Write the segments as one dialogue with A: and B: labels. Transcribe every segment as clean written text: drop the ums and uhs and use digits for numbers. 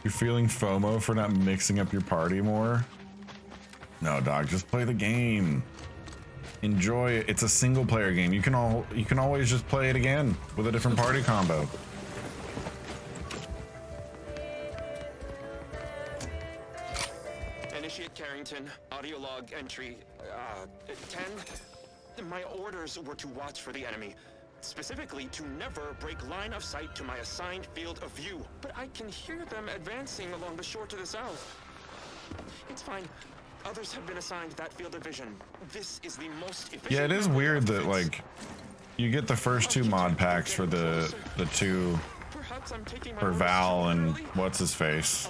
A: You're feeling FOMO for not mixing up your party more? No, dog, just play the game. Enjoy it. It's a single player game. You can always just play it again with a different party combo.
B: Initiate Carrington, audio log entry 10. My orders were to watch for the enemy. Specifically, to never break line of sight to my assigned field of view. But I can hear them advancing along the shore to the south. It's fine. Others have been assigned that field of vision. This is the most efficient.
A: Yeah, it is weird that like you get the first two mod packs for the two for Val and what's his face,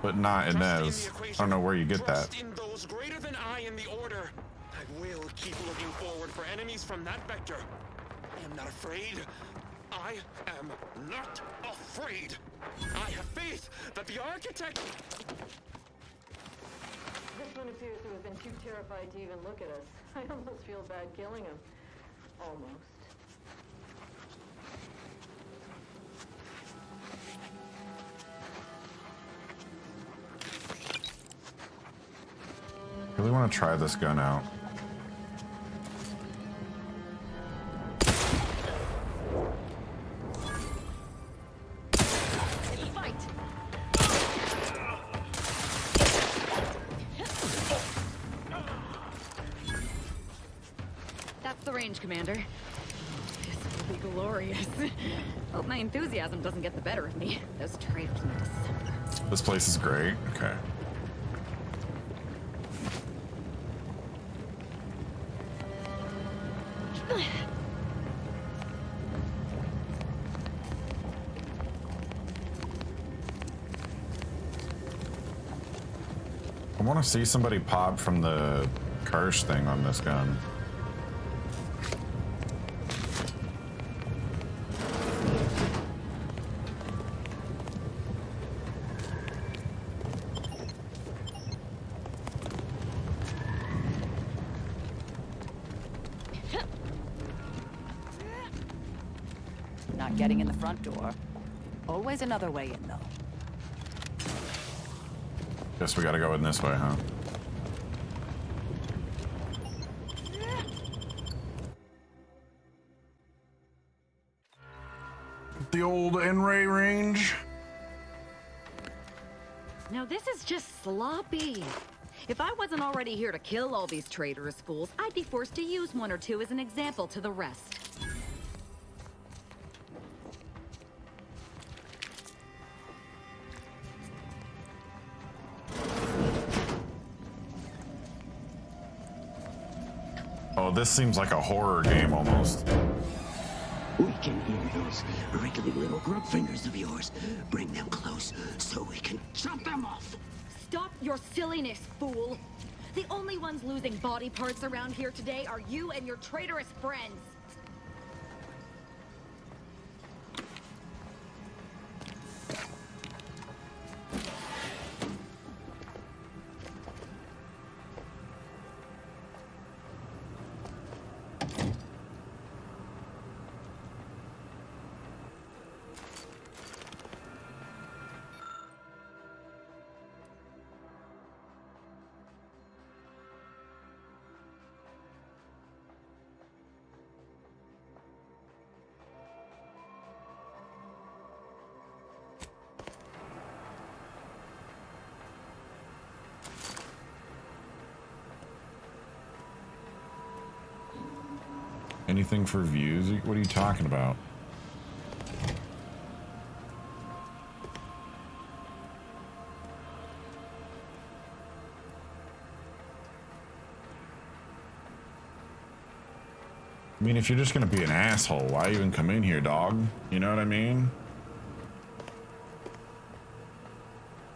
A: but not Inez. I don't know where you get that.
B: In those greater than I in the order. I will keep looking forward for enemies from that vector. I am not afraid. I am not afraid. I have faith that the architect.
C: This one appears to have been too terrified to even look at us. I almost feel bad killing him. Almost.
A: I really want to try this gun out.
D: That's the range, Commander. This will be glorious. Hope my enthusiasm doesn't get the better of me. Those traitors need to suffer.
A: This place is great. Okay. I want to see somebody pop from the Kirsch thing on this gun.
E: Not getting in the front door. Always another way in, though.
A: Guess we gotta go in this way, huh? The old N-ray range.
D: Now this is just sloppy. If I wasn't already here to kill all these traitorous fools, I'd be forced to use one or two as an example to the rest.
A: Oh, this seems like a horror game almost.
F: We can hear those wriggly little grub fingers of yours. Bring them close so we can chop them off.
D: Stop your silliness, fool! The only ones losing body parts around here today are you and your traitorous friends.
A: Anything for views? What are you talking about? I mean, if you're just gonna be an asshole, why even come in here, dog? You know what I mean?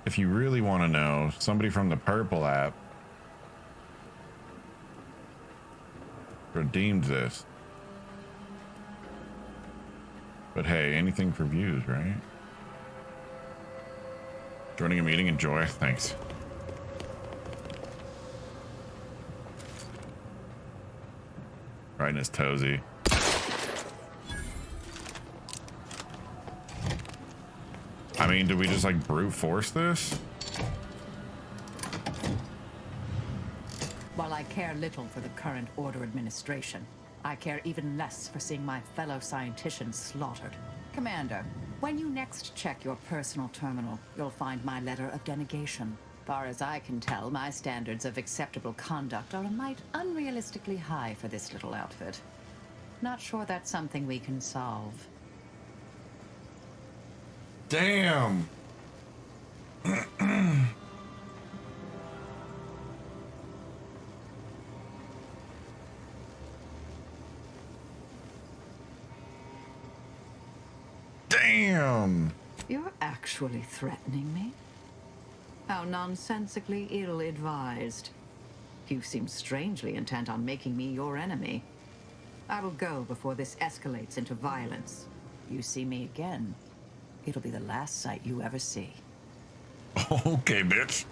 A: If you really want to know, somebody from the Purple app redeemed this. But hey, anything for views, right? Joining a meeting, enjoy. Thanks. Right in his toesy. I mean, do we just like brute force this?
E: While I care little for the current Order administration, I care even less for seeing my fellow scienticians slaughtered. Commander, when you next check your personal terminal, you'll find my letter of denegation. Far as I can tell, my standards of acceptable conduct are a mite unrealistically high for this little outfit. Not sure that's something we can solve.
A: Damn. Damn.
E: You're actually threatening me? How nonsensically ill-advised. You seem strangely intent on making me your enemy. I will go before this escalates into violence. You see me again, it'll be the last sight you ever see.
A: Okay, bitch.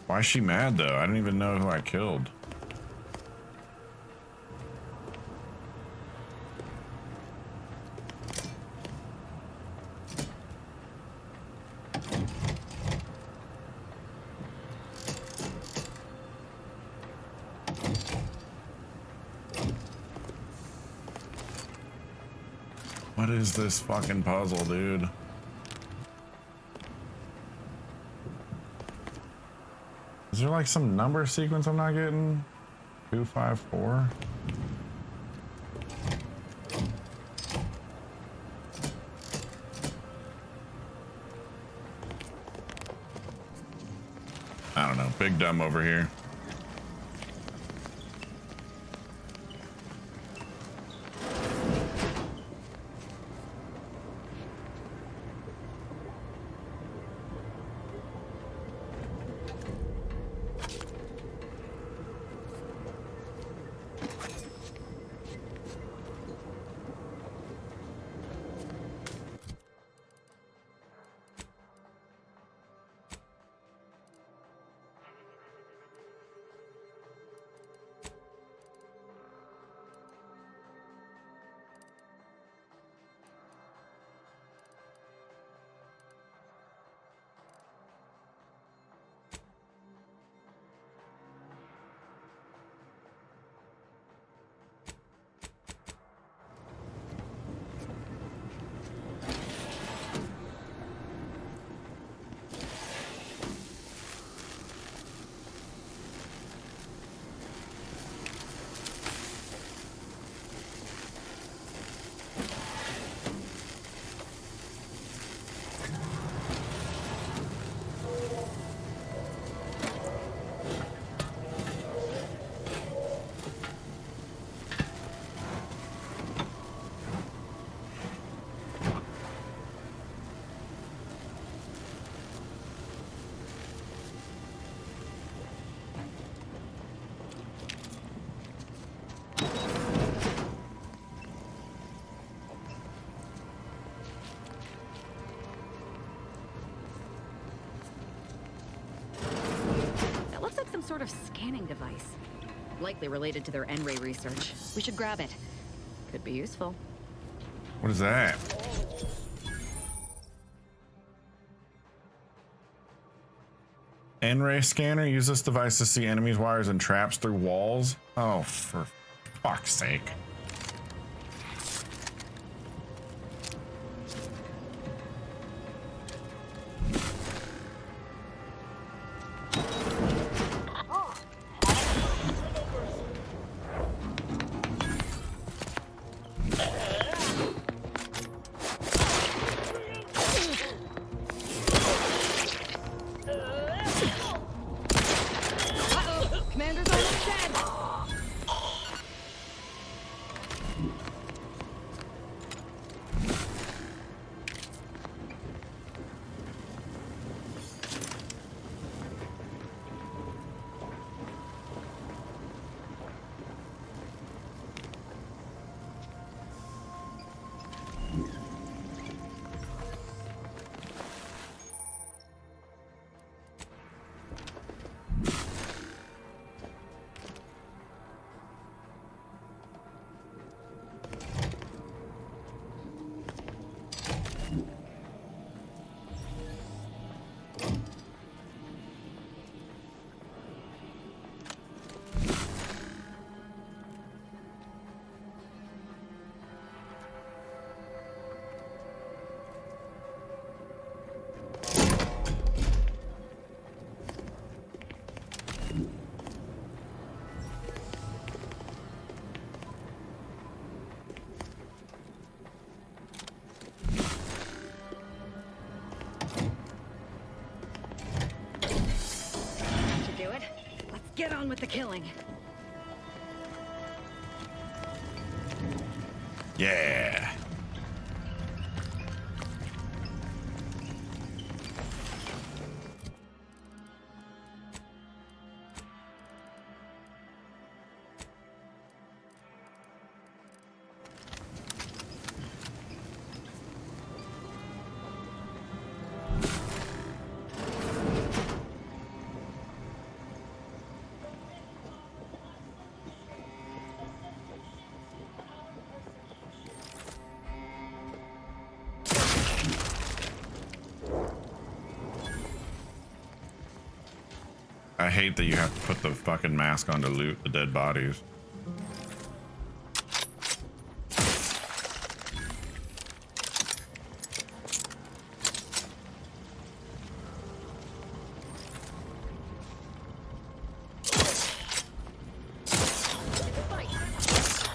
A: Why is she mad though? I don't even know who I killed. What is this fucking puzzle, dude? Is there like some number sequence I'm not getting? 254? I don't know. Big dumb over here.
D: Sort of scanning device. Likely related to their N-ray research. We should grab it. Could be useful.
A: What is that? N-ray scanner. Use this device to see enemies, wires, and traps through walls. Oh, for fuck's sake.
D: get on with the killing.
A: Yeah. I hate that you have to put the fucking mask on to loot the dead bodies.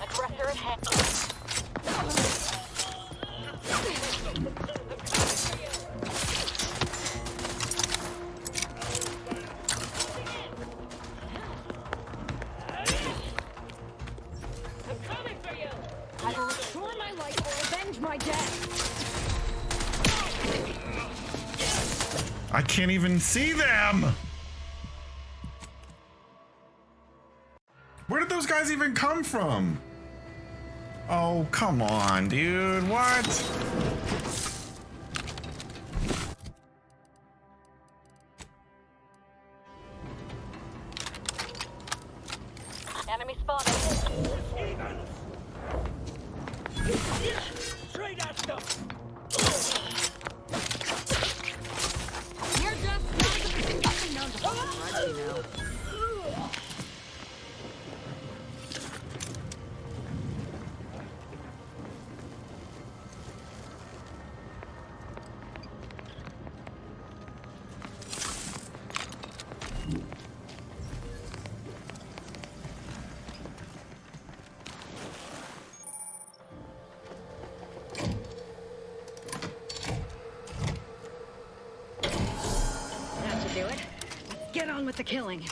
G: Aggressor at hand.
D: I will restore my life or avenge my death.
A: I can't even see them! Where did those guys even come from? Oh, come on, dude. What?
G: Enemy spotted.
D: You're just nothing known to hold a grudge, you know. That should do it. Let's get on with the killing.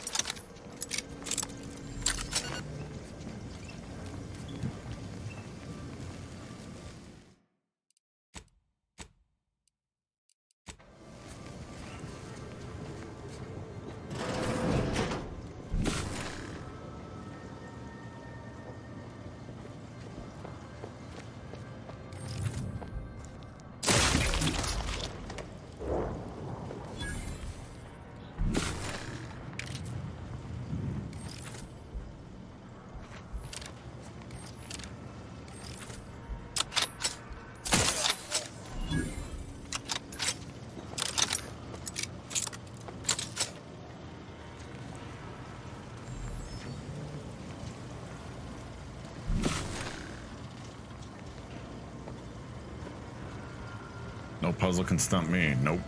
A: No puzzle can stump me. Nope.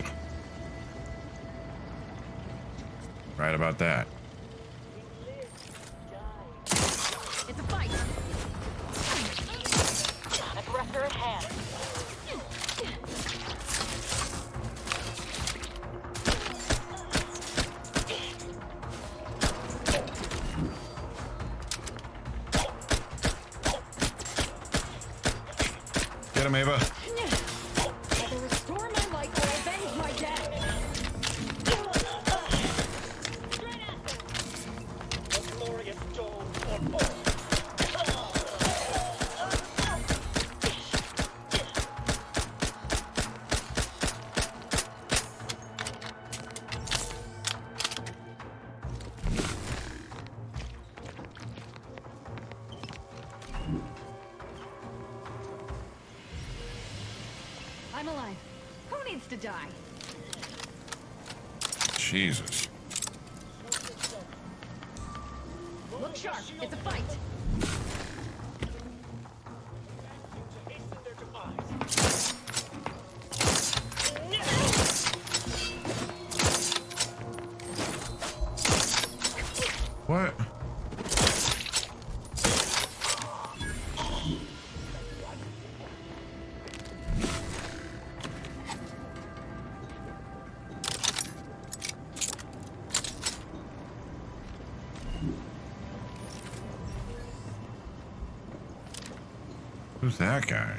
A: Right about that.
D: It's a fight.
G: Aggressor at hand.
A: Get him, Ava.
D: I will restore my life or avenge my death. I'm alive. Who needs to die?
A: Jesus.
D: Look sharp. It's a fight.
A: What? Who's that guy?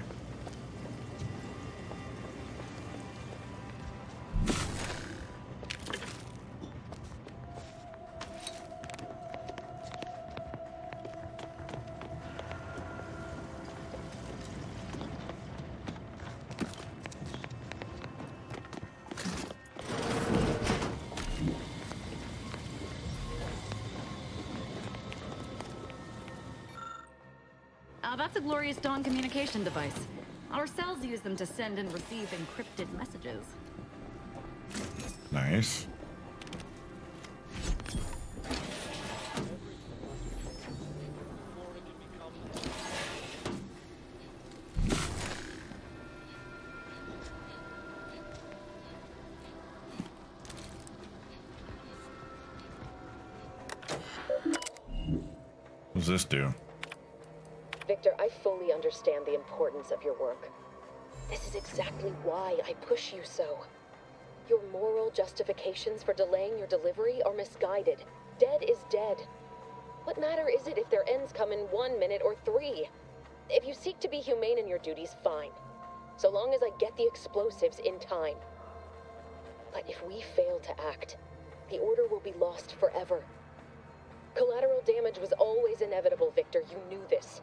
D: That's a Glorious Dawn communication device. Our cells use them to send and receive encrypted messages.
A: Nice. What does this do?
H: Victor, I fully understand the importance of your work. This is exactly why I push you so. Your moral justifications for delaying your delivery are misguided. Dead is dead. What matter is it if their ends come in 1 minute or 3? If you seek to be humane in your duties, fine. So long as I get the explosives in time. But if we fail to act, the Order will be lost forever. Collateral damage was always inevitable, Victor. You knew this.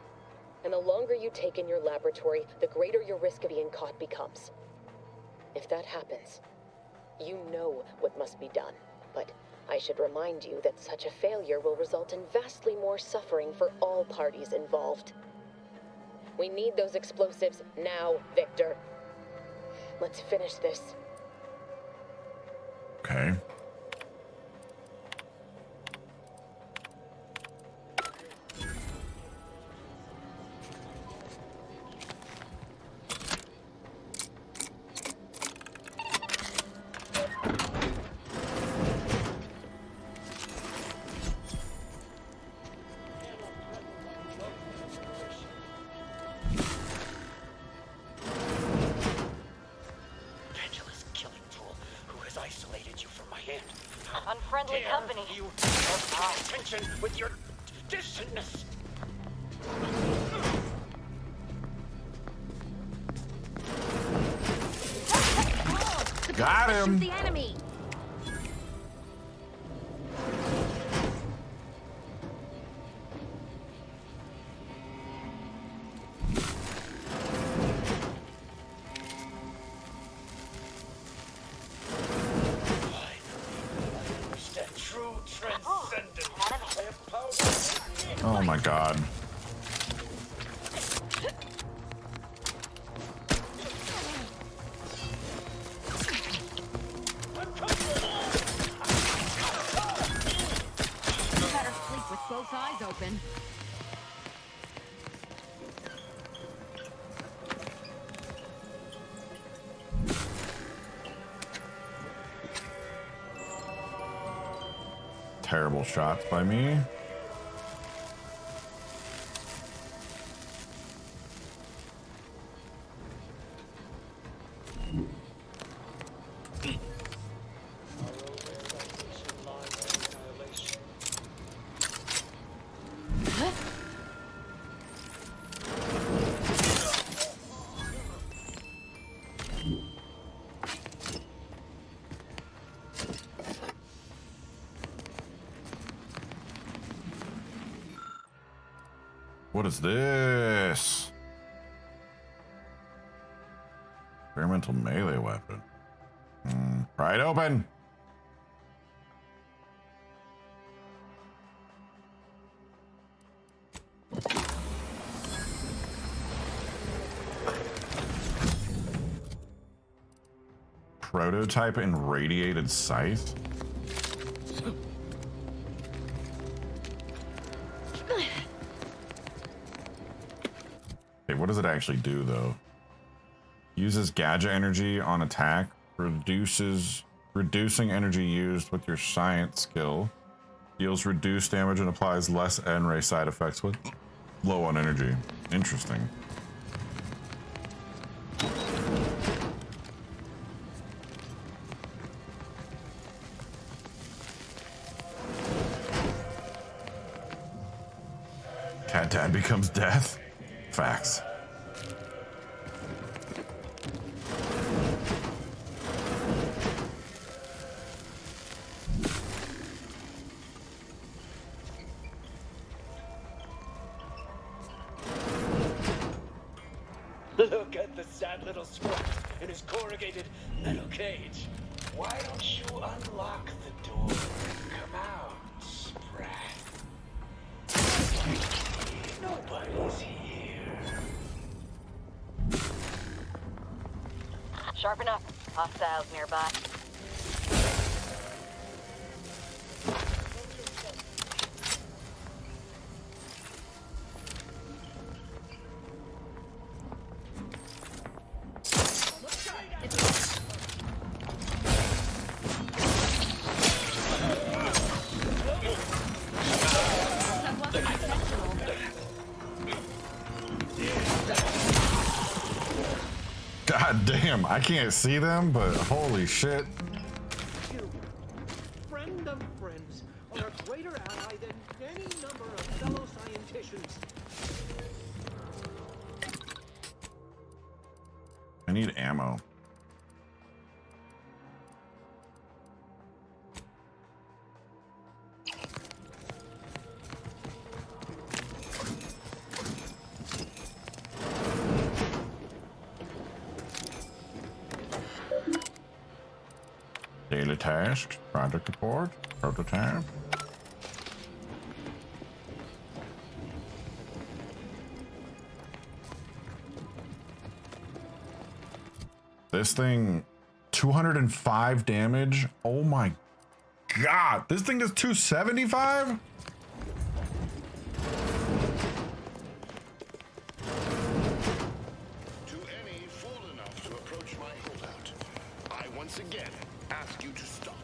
H: And the longer you take in your laboratory, the greater your risk of being caught becomes. If that happens, you know what must be done. But I should remind you that such a failure will result in vastly more suffering for all parties involved. We need those explosives now, Victor. Let's finish this.
A: Okay.
G: Unfriendly company.
B: You have my attention with your distantness.
A: Got him.
D: The enemy.
A: Oh my god.
D: You better sleep with both eyes open.
A: Terrible shots by me. What is this? Experimental melee weapon. Pry it open. Prototype and radiated scythe. What does it actually do though? Uses gadget energy on attack, reducing energy used with your science skill, deals reduced damage and applies less N-ray side effects with low on energy. Interesting. Cat Dad becomes death. Facts.
F: Look at the sad little sprat in his corrugated metal cage. Why don't you unlock the door and come out, sprat? Nobody's here.
G: Sharpen up. Hostiles nearby.
A: God damn, I can't see them, but holy shit.
I: You, friend of friends, are a greater ally than any number of fellow scienticians.
A: I need ammo. Daily tasks, project report, prototype. This thing, 205 damage. Oh my God, this thing does 275?
J: To any fool enough to approach my holdout, I once again ask you to stop.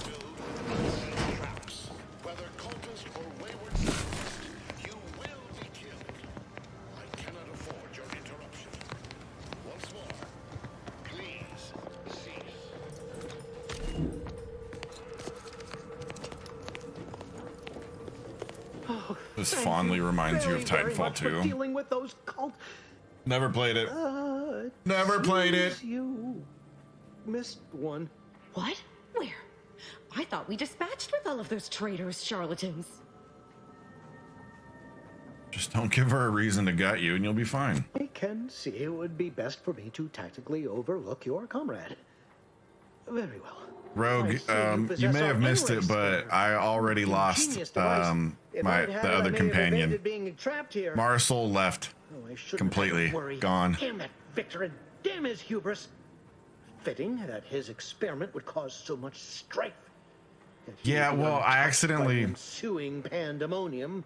J: Filled with unseen traps, whether cultist or wayward scientist, you will be killed. I cannot afford your interruption. Once more, please cease.
A: This
I: Thank
A: fondly
I: you
A: reminds you of
I: very
A: Titanfall
I: much for
A: 2.
I: dealing with those cult.
A: Never played it. Never played it.
I: Seems you missed one.
D: What? Where? I thought we dispatched with all of those traitors, charlatans.
A: Just don't give her a reason to gut you and you'll be fine.
I: I can see it would be best for me to tactically overlook your comrade. Very well.
A: Rogue, you may have missed it, but I already lost the other companion. Marcel left completely, gone.
I: Damn that Victor and damn his hubris. Fitting that his experiment would cause so much strife.
A: Yeah, well, I accidentally
I: ensuing pandemonium.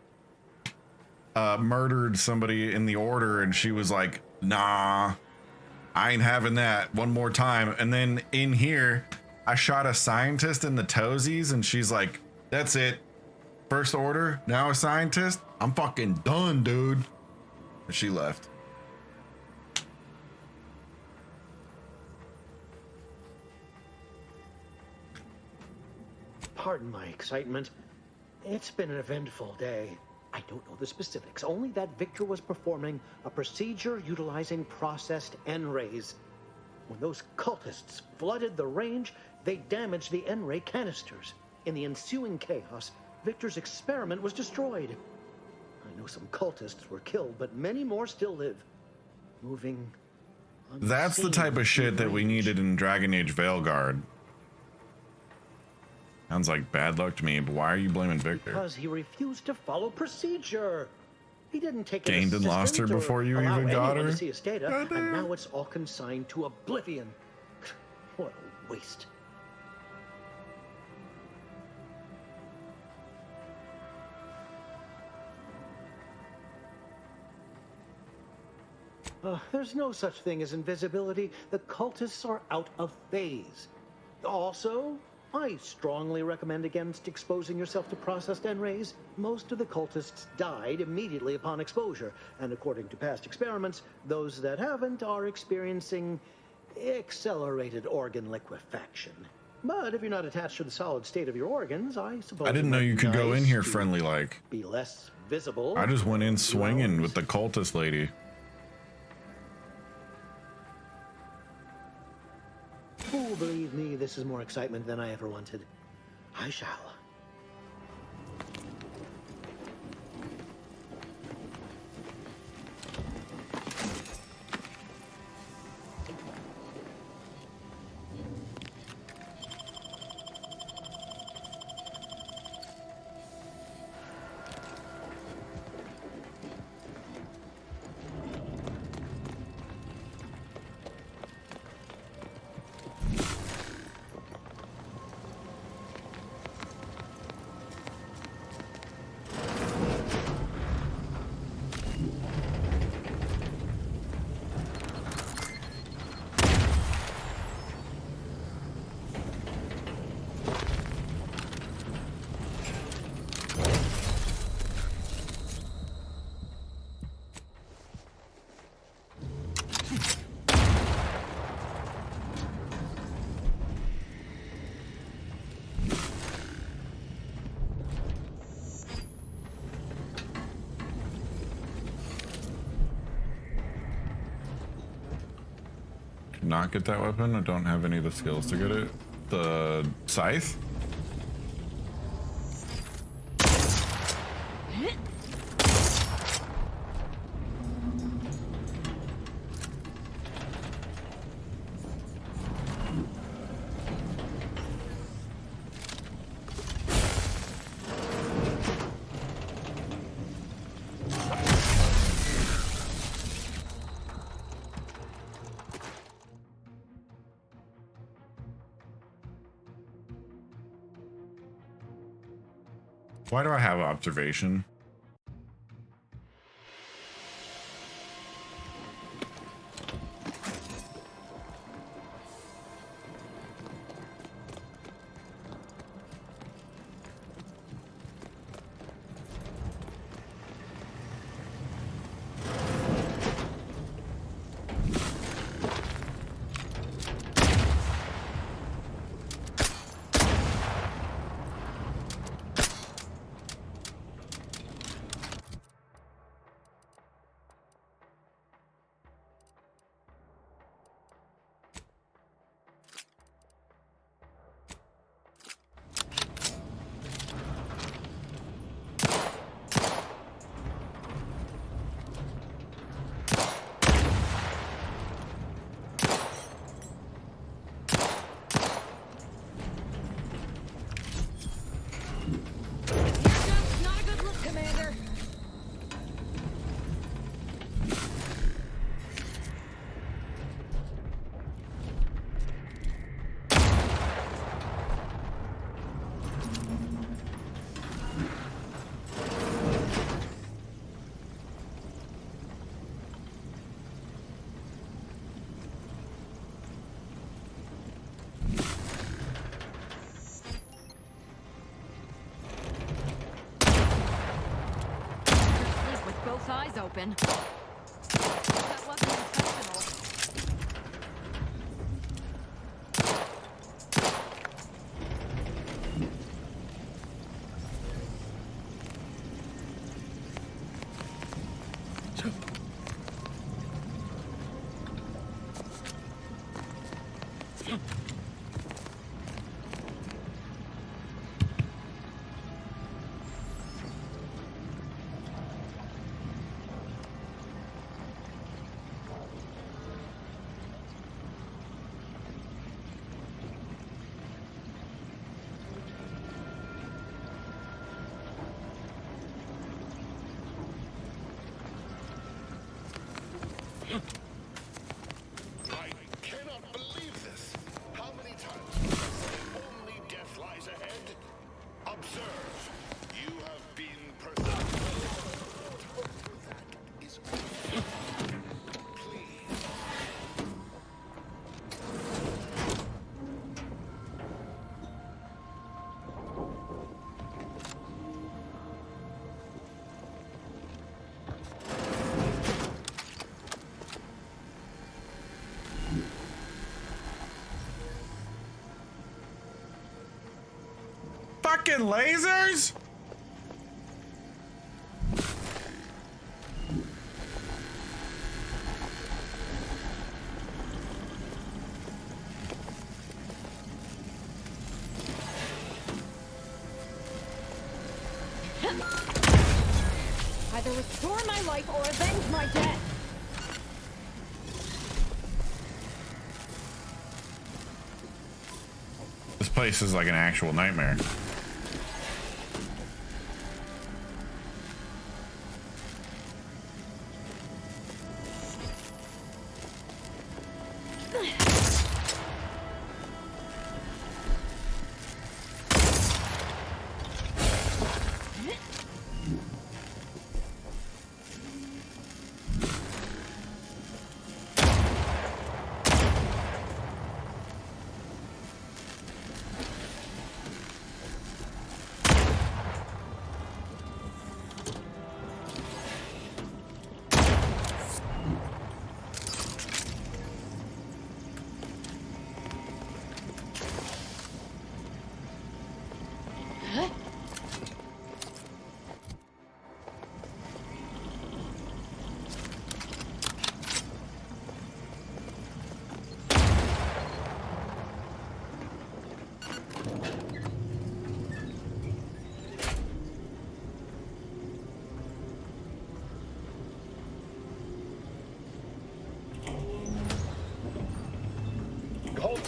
A: Murdered somebody in the order, and she was like, "Nah, I ain't having that one more time." And then in here, I shot a scientist in the toesies, and she's like, "That's it. First order, now a scientist. I'm fucking done, dude." And she left.
I: Pardon my excitement. It's been an eventful day. I don't know the specifics, only that Victor was performing a procedure utilizing processed N-rays. When those cultists flooded the range, they damaged the N-ray canisters. In the ensuing chaos, Victor's experiment was destroyed. I know some cultists were killed, but many more still live. Moving.
A: That's the type of shit that we needed in Dragon Age Veilguard. Sounds like bad luck to me, but why are you blaming Victor?
I: Because he refused to follow procedure. He didn't take
A: Gained and lost her before you even got her?
I: To see his data, and now it's all consigned to oblivion. What a waste. There's no such thing as invisibility. The cultists are out of phase. Also, I strongly recommend against exposing yourself to processed N-rays. Most of the cultists died immediately upon exposure, and according to past experiments, those that haven't are experiencing accelerated organ liquefaction. But if you're not attached to the solid state of your organs, I suppose
A: I didn't know you could go in here friendly like.
I: Be less visible.
A: I just went in swinging with the cultist lady.
I: Oh, believe me, this is more excitement than I ever wanted. I shall.
A: not get that weapon? I don't have any of the skills to get it. The scythe? Why do I have observation?
D: Both eyes open. That wasn't intentional.
J: I cannot believe this. How many times must I say only death lies ahead? Observe. You have been That is please.
A: Fucking lasers?
D: Either restore my life or avenge my death.
A: This place is like an actual nightmare.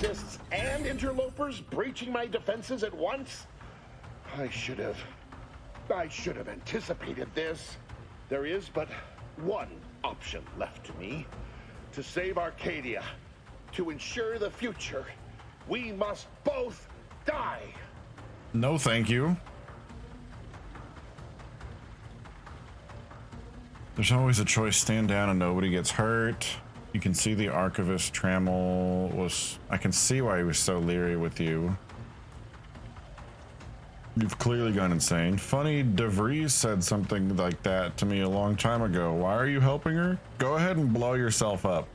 J: cultists and interlopers breaching my defenses at once? I should have anticipated this. There is but one option left to me. To save Arcadia, to ensure the future, we must both die.
A: No, thank you. There's always a choice. Stand down and nobody gets hurt. You can see the Archivist Trammel was... I can see why he was so leery with you. You've clearly gone insane. Funny, DeVries said something like that to me a long time ago. Why are you helping her? Go ahead and blow yourself up.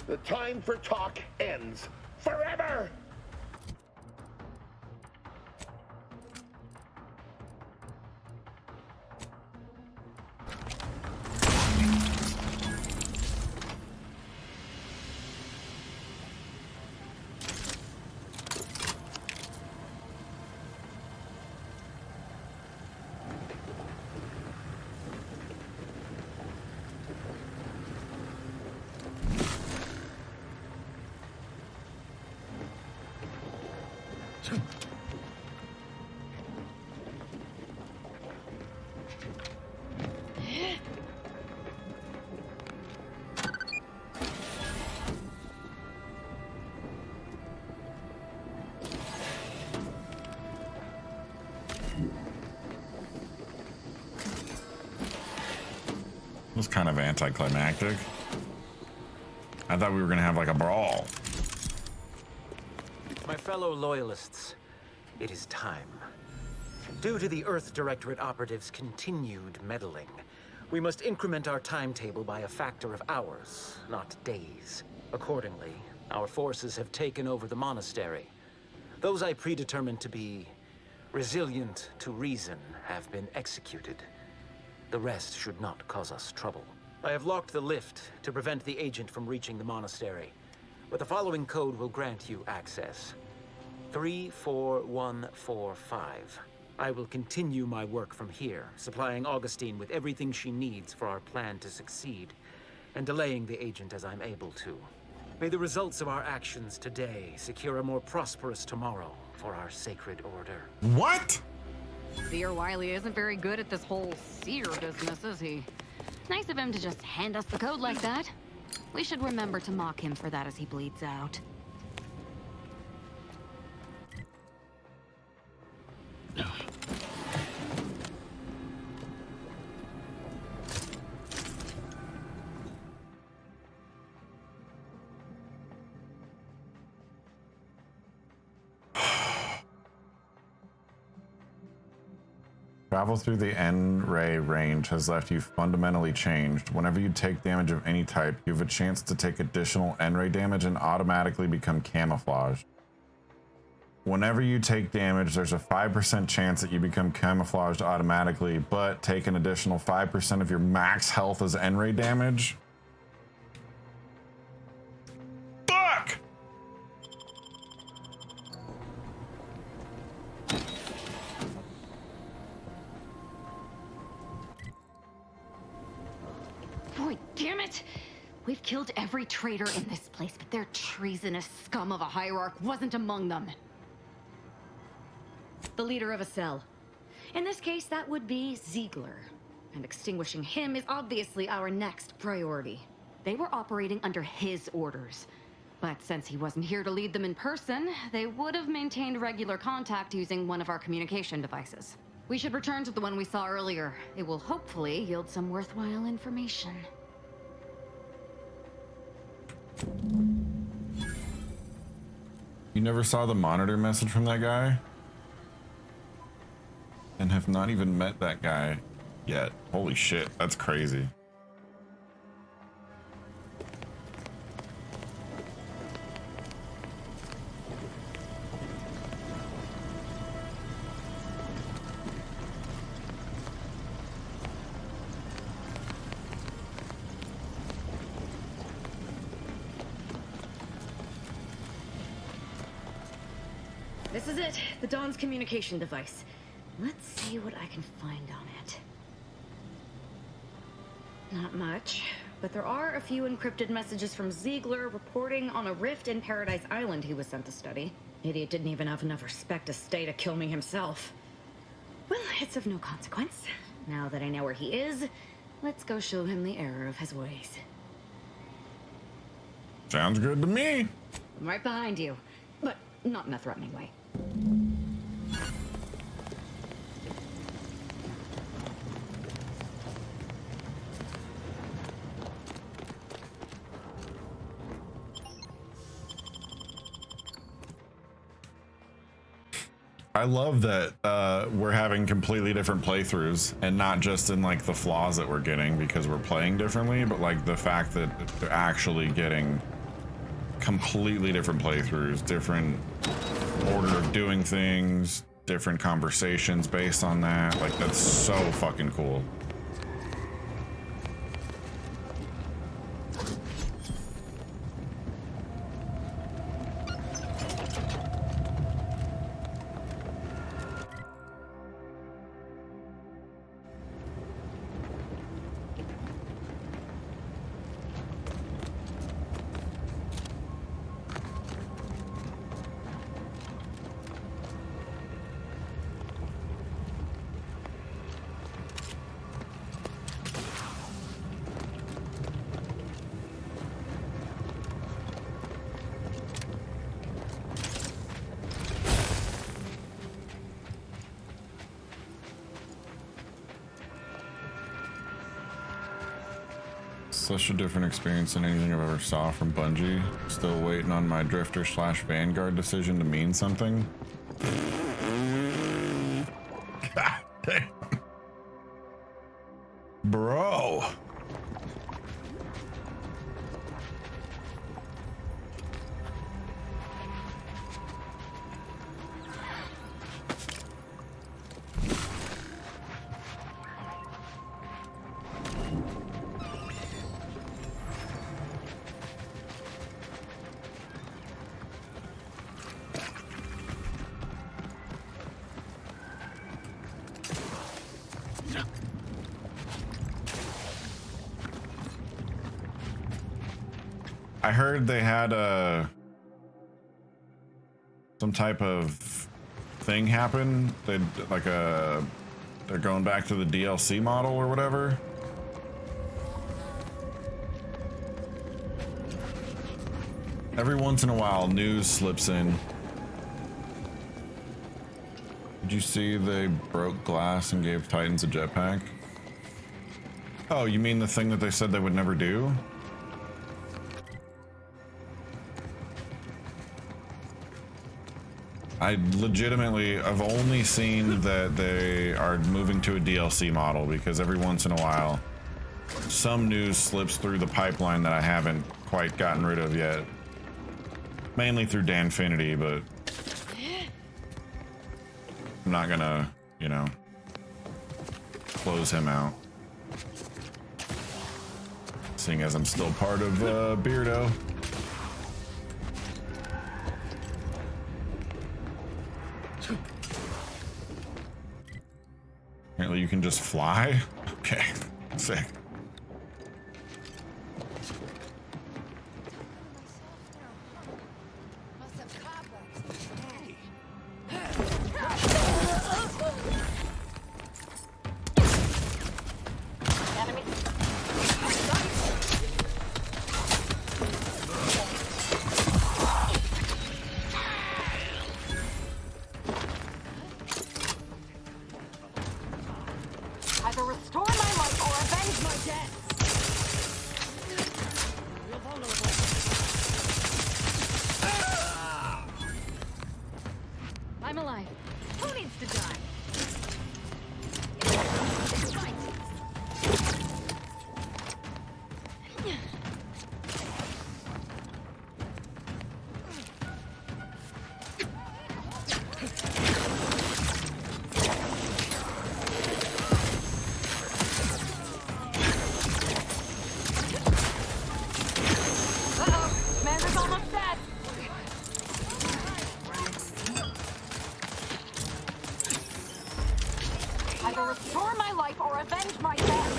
J: The time for talk ends forever!
A: It was kind of anticlimactic. I thought we were gonna have like a brawl.
F: My fellow loyalists, it is time. Due to the Earth Directorate operatives' continued meddling, we must increment our timetable by a factor of hours, not days. Accordingly, our forces have taken over the monastery. Those I predetermined to be resilient to reason have been executed. The rest should not cause us trouble. I have locked the lift to prevent the agent from reaching the monastery, but the following code will grant you access. 34145. I will continue my work from here, supplying Augustine with everything she needs for our plan to succeed, and delaying the agent as I'm able to. May the results of our actions today secure a more prosperous tomorrow for our sacred order.
A: What?
D: Seer Wiley isn't very good at this whole seer business, is he? Nice of him to just hand us the code like that. We should remember to mock him for that as he bleeds out.
A: Travel through the N-ray range has left you fundamentally changed. Whenever you take damage of any type, you have a chance to take additional N-ray damage and automatically become camouflaged. Whenever you take damage, there's a 5% chance that you become camouflaged automatically, but take an additional 5% of your max health as N-ray damage. Fuck!
D: Boy, damn it! We've killed every traitor in this place, but their treasonous scum of a hierarch wasn't among them. The leader of a cell. In this case, that would be Ziegler. And extinguishing him is obviously our next priority. They were operating under his orders. But since he wasn't here to lead them in person, they would have maintained regular contact using one of our communication devices. We should return to the one we saw earlier. It will hopefully yield some worthwhile information.
A: You never saw the monitor message from that guy? And have not even met that guy yet. Holy shit, that's crazy.
D: This is it, the Dawn's communication device. Let's see what I can find on it. Not much, but there are a few encrypted messages from Ziegler reporting on a rift in Paradise Island he was sent to study. Idiot didn't even have enough respect to stay to kill me himself. Well, it's of no consequence. Now that I know where he is, let's go show him the error of his ways.
A: Sounds good to me.
D: I'm right behind you, but not in a threatening way.
A: I love that we're having completely different playthroughs, and not just in like the flaws that we're getting because we're playing differently, but like the fact that they're actually getting completely different playthroughs, different order of doing things, different conversations based on that. Like, that's so fucking cool. Such a different experience than anything I've ever saw from Bungie. Still waiting on my Drifter/Vanguard decision to mean something. God damn. Bro. I heard they had some type of thing happen. They're going back to the DLC model or whatever. Every once in a while, news slips in. Did you see they broke glass and gave Titans a jetpack? Oh, you mean the thing that they said they would never do? I legitimately, I've only seen that they are moving to a DLC model because every once in a while, some news slips through the pipeline that I haven't quite gotten rid of yet. Mainly through Danfinity, but I'm not gonna, you know, close him out. Seeing as I'm still part of Beardo. Apparently you can just fly? Okay, sick.
K: Either restore my life or avenge my death! You're vulnerable.
D: I'm alive. Who needs to die?
K: Commander's almost dead! Either restore my life or avenge my death!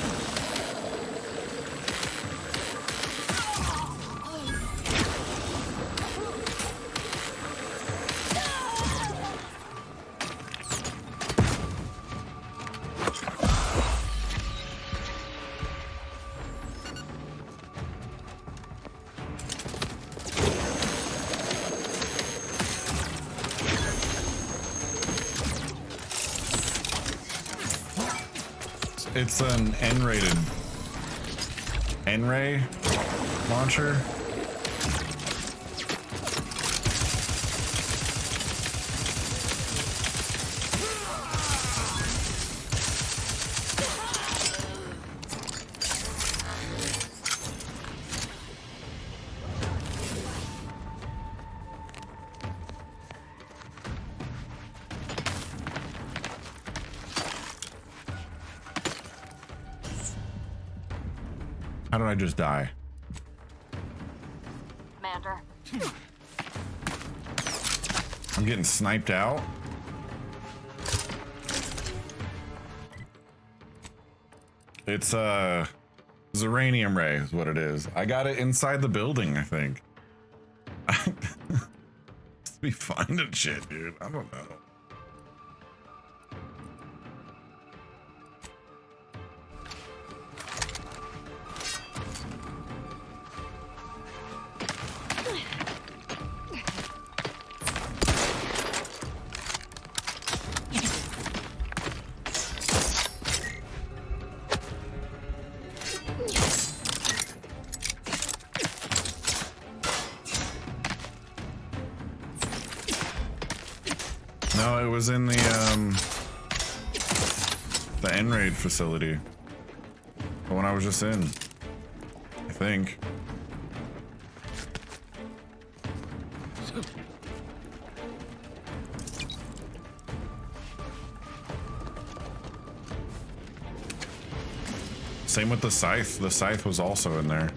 A: It's an N-rated N-ray launcher. How did I just die?
G: Commander.
A: I'm getting sniped out. It's Zeranium ray is what it is. I got it inside the building, I think. Just be finding shit, dude. I don't know. No, it was in the N-raid facility. The one I was just in, I think. Same with the scythe. The scythe was also in there.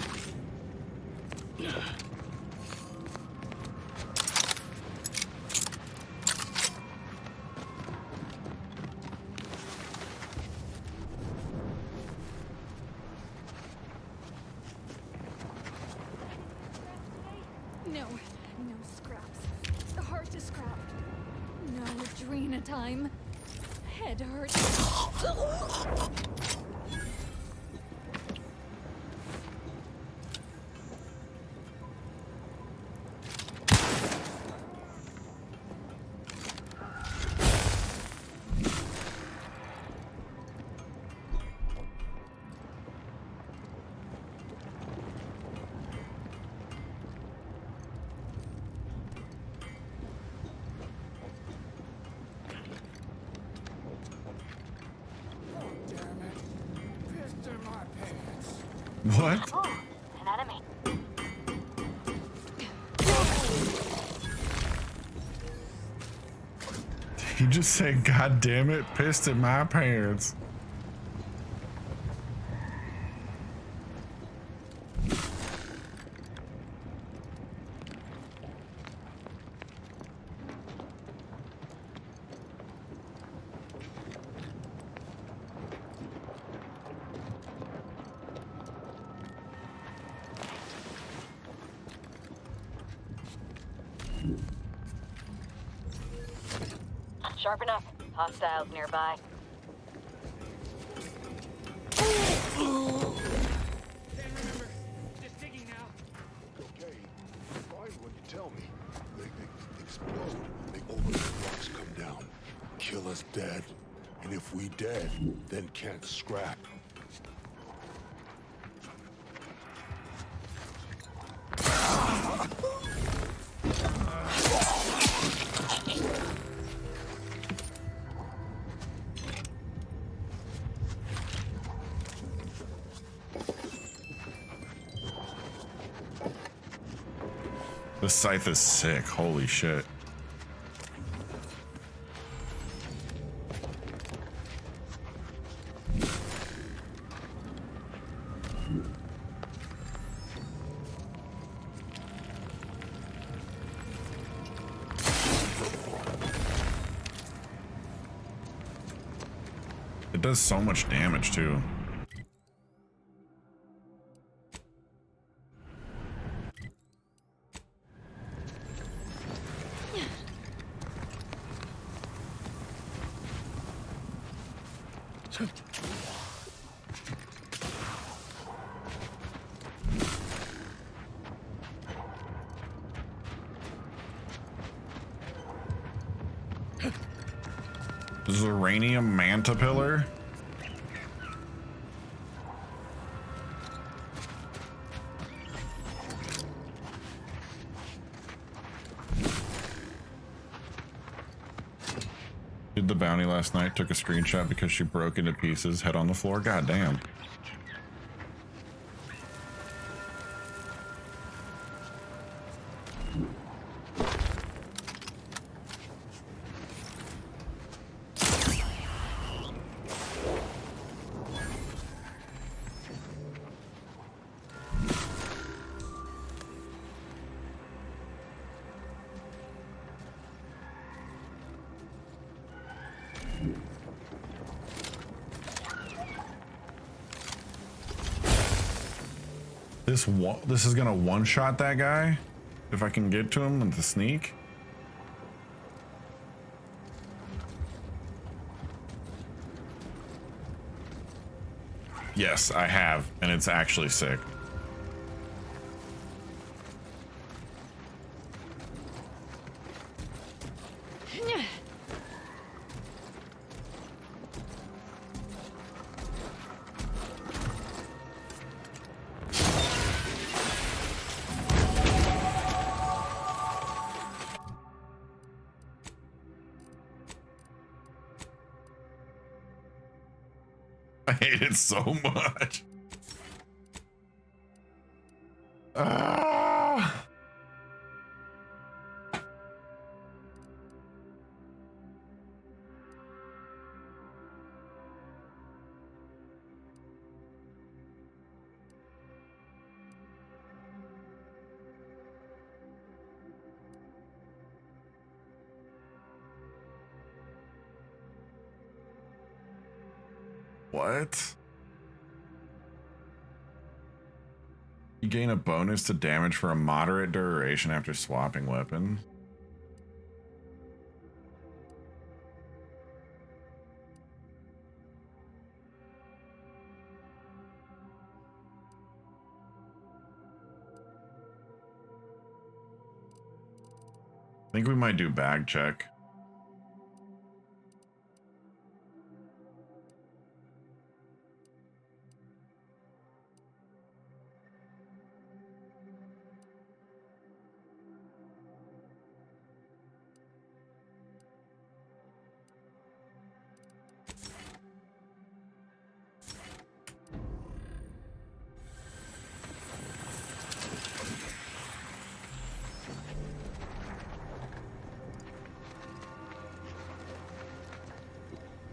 L: No scraps. The heart is scrapped. No adrena time. Head hurts.
A: What?
G: Oh, an enemy.
A: He just said, "God damn it, pissed in my pants."
G: Sharp enough. Hostiles nearby.
J: Okay, fine what you tell me. They explode. The overhead rocks come down. Kill us dead. And if we dead, then can't scrap.
A: The scythe is sick. Holy shit. It does so much damage too. Zeranium Manta Pillar? Did the bounty last night, took a screenshot because she broke into pieces, head on the floor. God damn. This is gonna one-shot that guy if I can get to him with the sneak. Yes, I have, and it's actually sick. I hate it so much. Ah. What? You gain a bonus to damage for a moderate duration after swapping weapon. I think we might do bag check.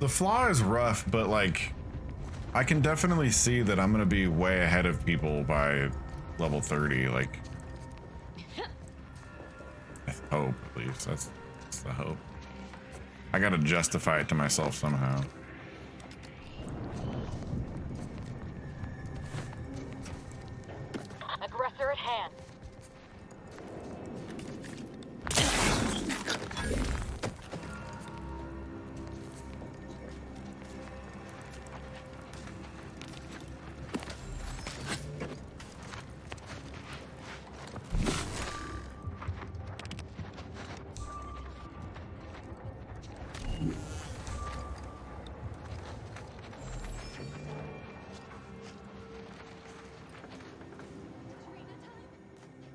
A: The flaw is rough, but like, I can definitely see that I'm gonna be way ahead of people by level 30. Like, I hope at least. That's the hope. I gotta justify it to myself somehow.
G: Aggressor at hand.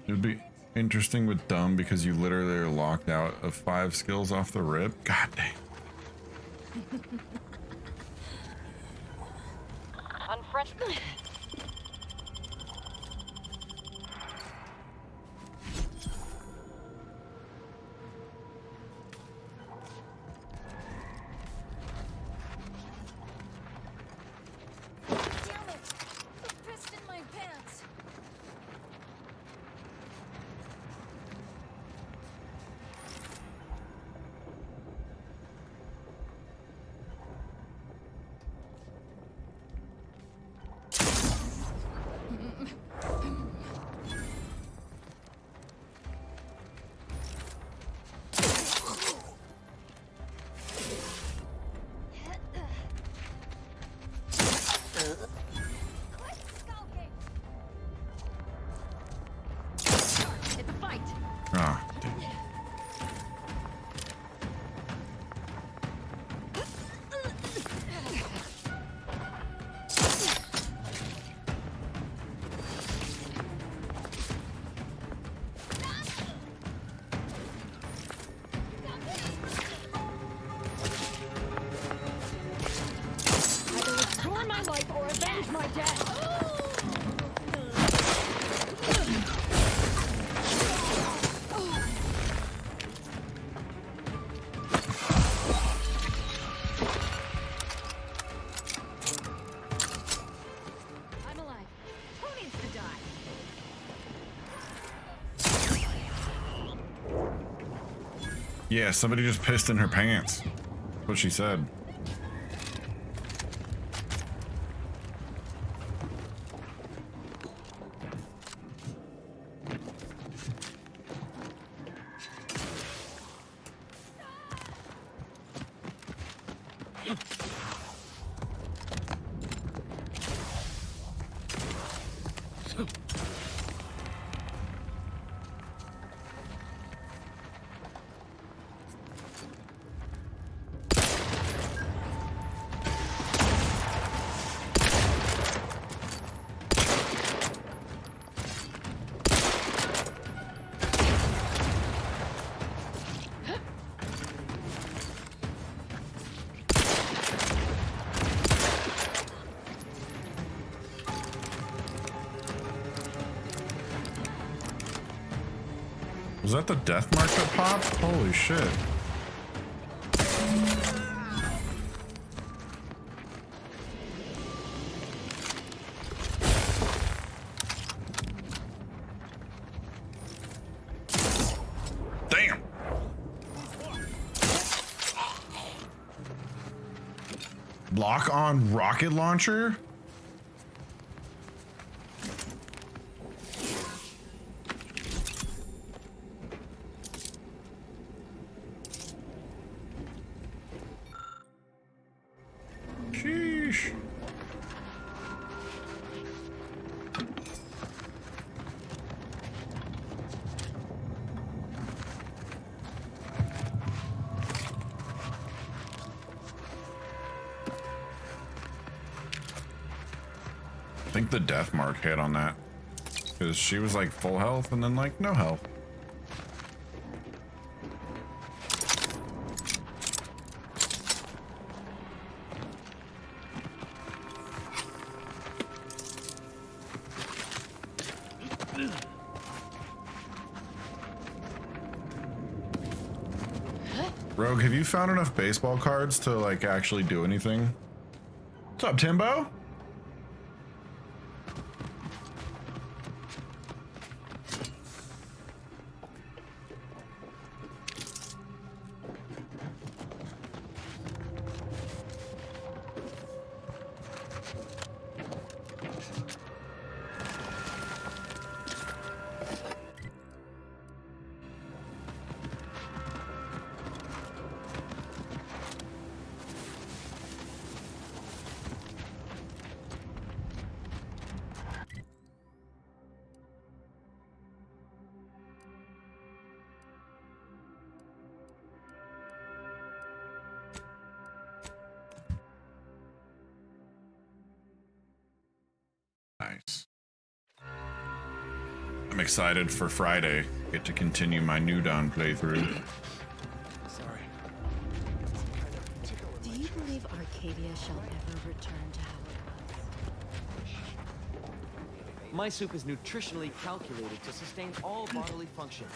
A: It would be interesting with dumb because you literally are locked out of 5 skills off the rip. God dang.
G: Unfriendly.
L: Damn it! The fist in my pants.
A: Yeah, somebody just pissed in her pants. That's what she said. Was that the death mark that popped? Holy shit. Damn. Lock on rocket launcher? Sheesh. I think the death mark hit on that because she was like full health and then like no health. Rogue, have you found enough baseball cards to like actually do anything? What's up, Timbo? Nice. I'm excited for Friday. Get to continue my New Dawn playthrough.
B: Sorry.
M: Do you believe Arcadia shall ever return to how it was?
N: My soup is nutritionally calculated to sustain all bodily functions,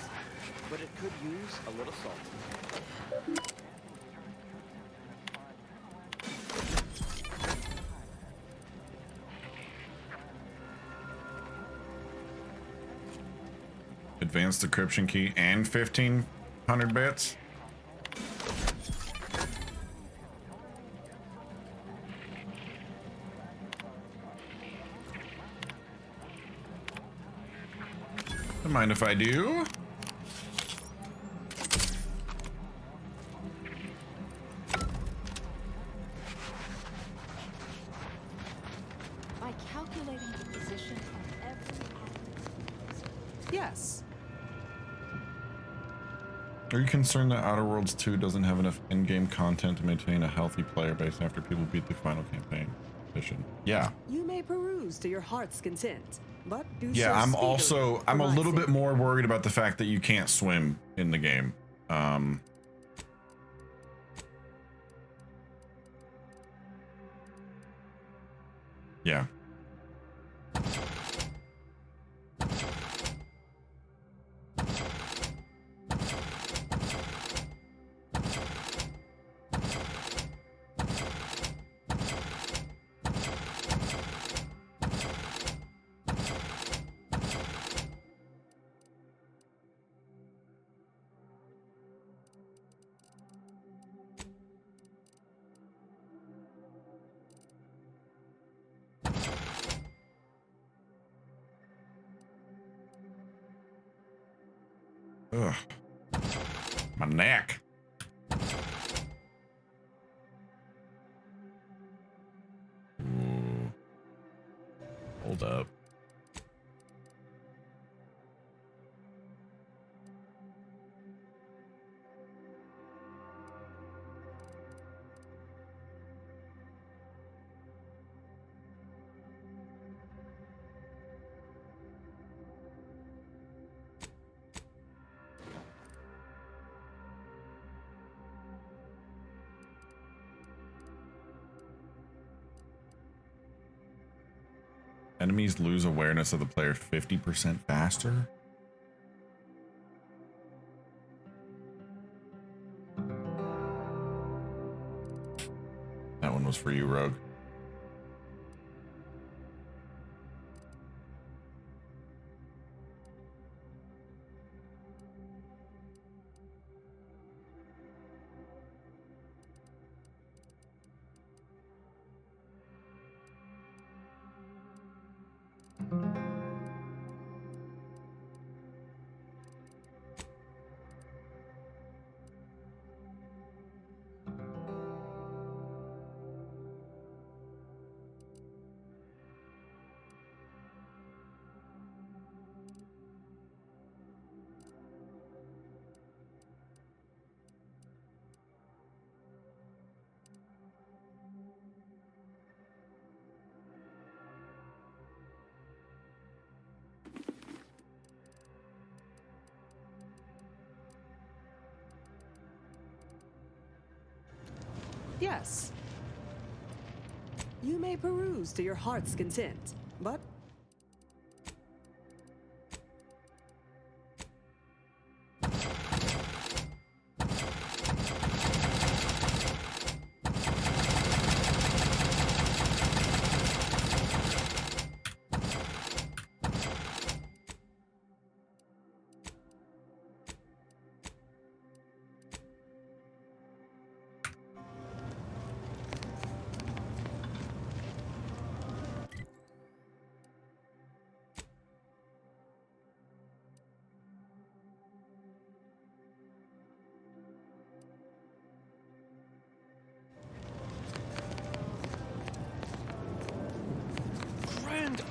N: but it could use a little salt.
A: Advanced decryption key and 1500 bits. Don't mind if I do.
M: By calculating the position of every
E: Yes.
A: Are you concerned that Outer Worlds 2 doesn't have enough in-game content to maintain a healthy player base after people beat the final campaign mission? Yeah.
O: You may peruse to your heart's content, but do
A: Yeah,
O: so
A: I'm a
O: speedily,
A: little
O: for my
A: bit more worried about the fact that you can't swim in the game. Yeah. Ugh. My neck. Ooh. Hold up. Enemies lose awareness of the player 50% faster. That one was for you, Rogue.
O: Yes. You may peruse to your heart's content, but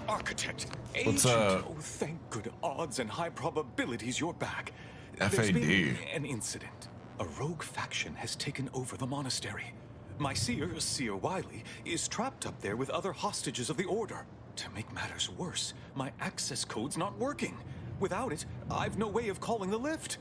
P: Architect,
A: What's
P: Agent. Oh, thank good odds and high probabilities you're back. There's
A: FAD.
P: been an incident. A rogue faction has taken over the monastery. My seer, Seer Wiley, is trapped up there with other hostages of the Order. To make matters worse, my access code's not working. Without it, I've no way of calling the lift.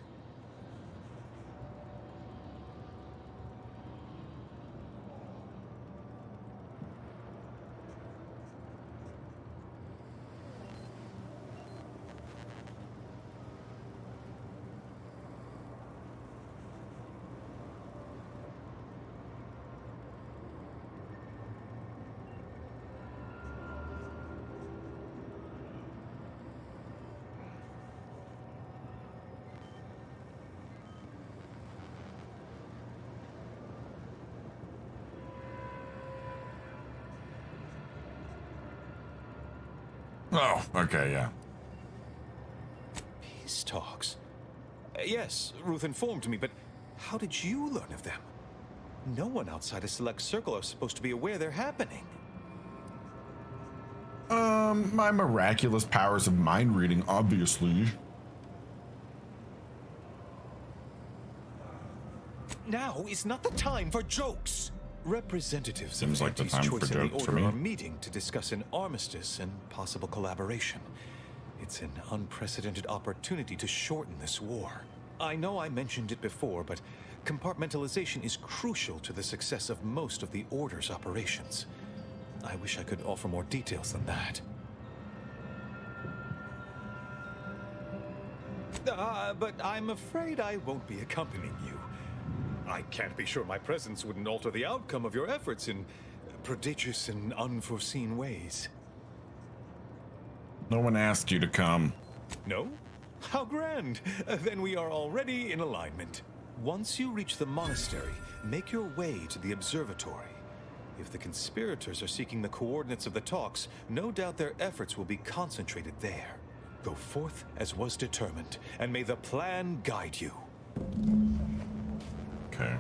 A: Oh, okay, yeah.
P: Peace talks. Yes, Ruth informed me, but how did you learn of them? No one outside a select circle are supposed to be aware they're happening.
A: My miraculous powers of mind reading, obviously.
P: Now is not the time for jokes. Representatives
A: Seems
P: of
A: like the
P: Auntie's
A: time
P: Choice
A: for
P: and the
A: jokes for
P: Order
A: me.
P: are meeting to discuss an armistice and possible collaboration. It's an unprecedented opportunity to shorten this war. I know I mentioned it before, but compartmentalization is crucial to the success of most of the Order's operations. I wish I could offer more details than that. But I'm afraid I won't be accompanying you. I can't be sure my presence wouldn't alter the outcome of your efforts in prodigious and unforeseen ways.
A: No one asked you to come.
P: No? How grand! Then we are already in alignment. Once you reach the monastery, make your way to the observatory. If the conspirators are seeking the coordinates of the talks, no doubt their efforts will be concentrated there. Go forth as was determined, and may the plan guide you.
A: Okay.